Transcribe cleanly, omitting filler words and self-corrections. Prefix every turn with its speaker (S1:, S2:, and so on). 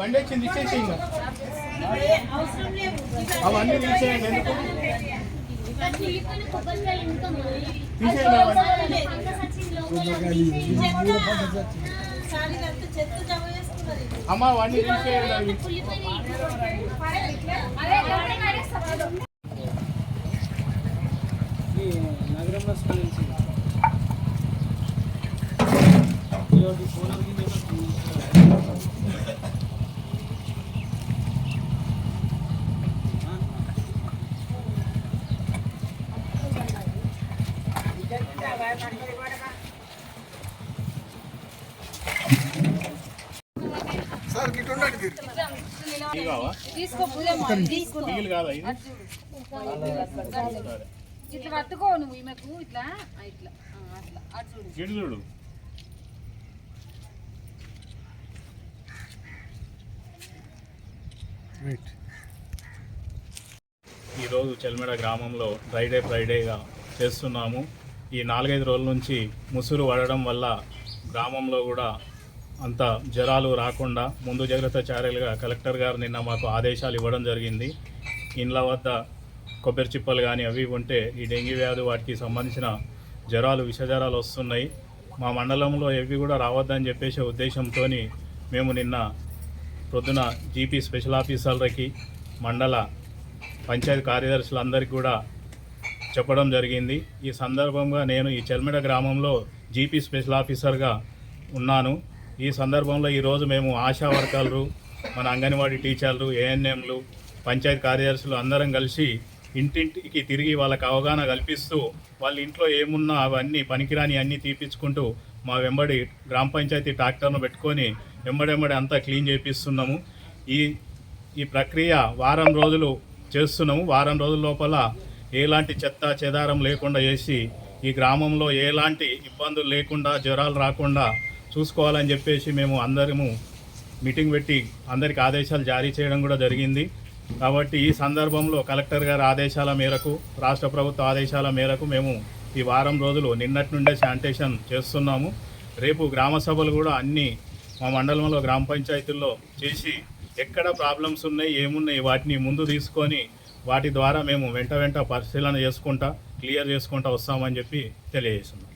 S1: బండి వచ్చింది ఇచ్చేసి అవన్నీ తీసేయండి. ఎందుకు అమ్మ అవన్నీ తీసేయండి. నగరంలో సార్ గిట్టుండండి
S2: ఇట్లా పట్టుకో నువ్వు ఈమెకు ఇట్లా ఇట్లా అట్లా అటు చూడు.
S3: ఈరోజు చెల్మెడ గ్రామంలో ఫ్రైడేగా చేస్తున్నాము. ఈ 4-5 రోజుల నుంచి ముసురు పడడం వల్ల గ్రామంలో కూడా అంత జ్వరాలు రాకుండా ముందు జాగ్రత్త చర్యలుగా కలెక్టర్ గారు నిన్న మాకు ఆదేశాలు ఇవ్వడం జరిగింది. ఇండ్ల వద్ద కొబ్బరి చిప్పలు కానీ అవి ఉంటే ఈ డెంగ్యూ వ్యాధి వాటికి సంబంధించిన జ్వరాలు విష జ్వరాలు వస్తున్నాయి. మా మండలంలో ఎవి కూడా రావద్దని చెప్పేసి ఉద్దేశంతో మేము నిన్న ప్రొద్దున జీపీ స్పెషల్ ఆఫీసర్లకి మండల పంచాయతీ కార్యదర్శులందరికీ కూడా చెప్పడం జరిగింది. ఈ సందర్భంగా నేను ఈ చెల్మెడ గ్రామంలో జీపీ స్పెషల్ ఆఫీసర్గా ఉన్నాను. ఈ సందర్భంలో ఈరోజు మేము ఆశా వర్కర్లు, మన అంగన్వాడీ టీచర్లు, ఏఎన్ఎంలు, పంచాయతీ కార్యదర్శులు అందరం కలిసి ఇంటింటికి తిరిగి వాళ్ళకి అవగాహన కల్పిస్తూ వాళ్ళ ఇంట్లో ఏమున్నా అవన్నీ పనికిరాని అన్నీ తీపించుకుంటూ మా వెంబడి గ్రామ పంచాయతీ ట్రాక్టర్ను పెట్టుకొని వెంబడెంబడి అంతా క్లీన్ చేపిస్తున్నాము. ఈ ప్రక్రియ వారం రోజులు చేస్తున్నాము. వారం రోజుల లోపల ఎలాంటి చెత్త చెదారం లేకుండా చేసి ఈ గ్రామంలో ఎలాంటి ఇబ్బందులు లేకుండా జ్వరాలు రాకుండా చూసుకోవాలని చెప్పేసి మేము అందరము మీటింగ్ పెట్టి అందరికి ఆదేశాలు జారీ చేయడం కూడా జరిగింది. కాబట్టి ఈ సందర్భంలో కలెక్టర్ గారి ఆదేశాల మేరకు, రాష్ట్ర ప్రభుత్వ ఆదేశాల మేరకు మేము ఈ వారం రోజులు నిన్నటి నుండే శానిటేషన్ చేస్తున్నాము. రేపు గ్రామ సభలు కూడా అన్నీ మా మండలంలో గ్రామ పంచాయతీల్లో చేసి ఎక్కడ ప్రాబ్లమ్స్ ఉన్నాయి, ఏమున్నాయి వాటిని ముందు తీసుకొని వాటి ద్వారా మేము వెంట పరిశీలన చేసుకుంటా క్లియర్ చేసుకుంటా వస్తామని చెప్పి తెలియజేస్తున్నాం.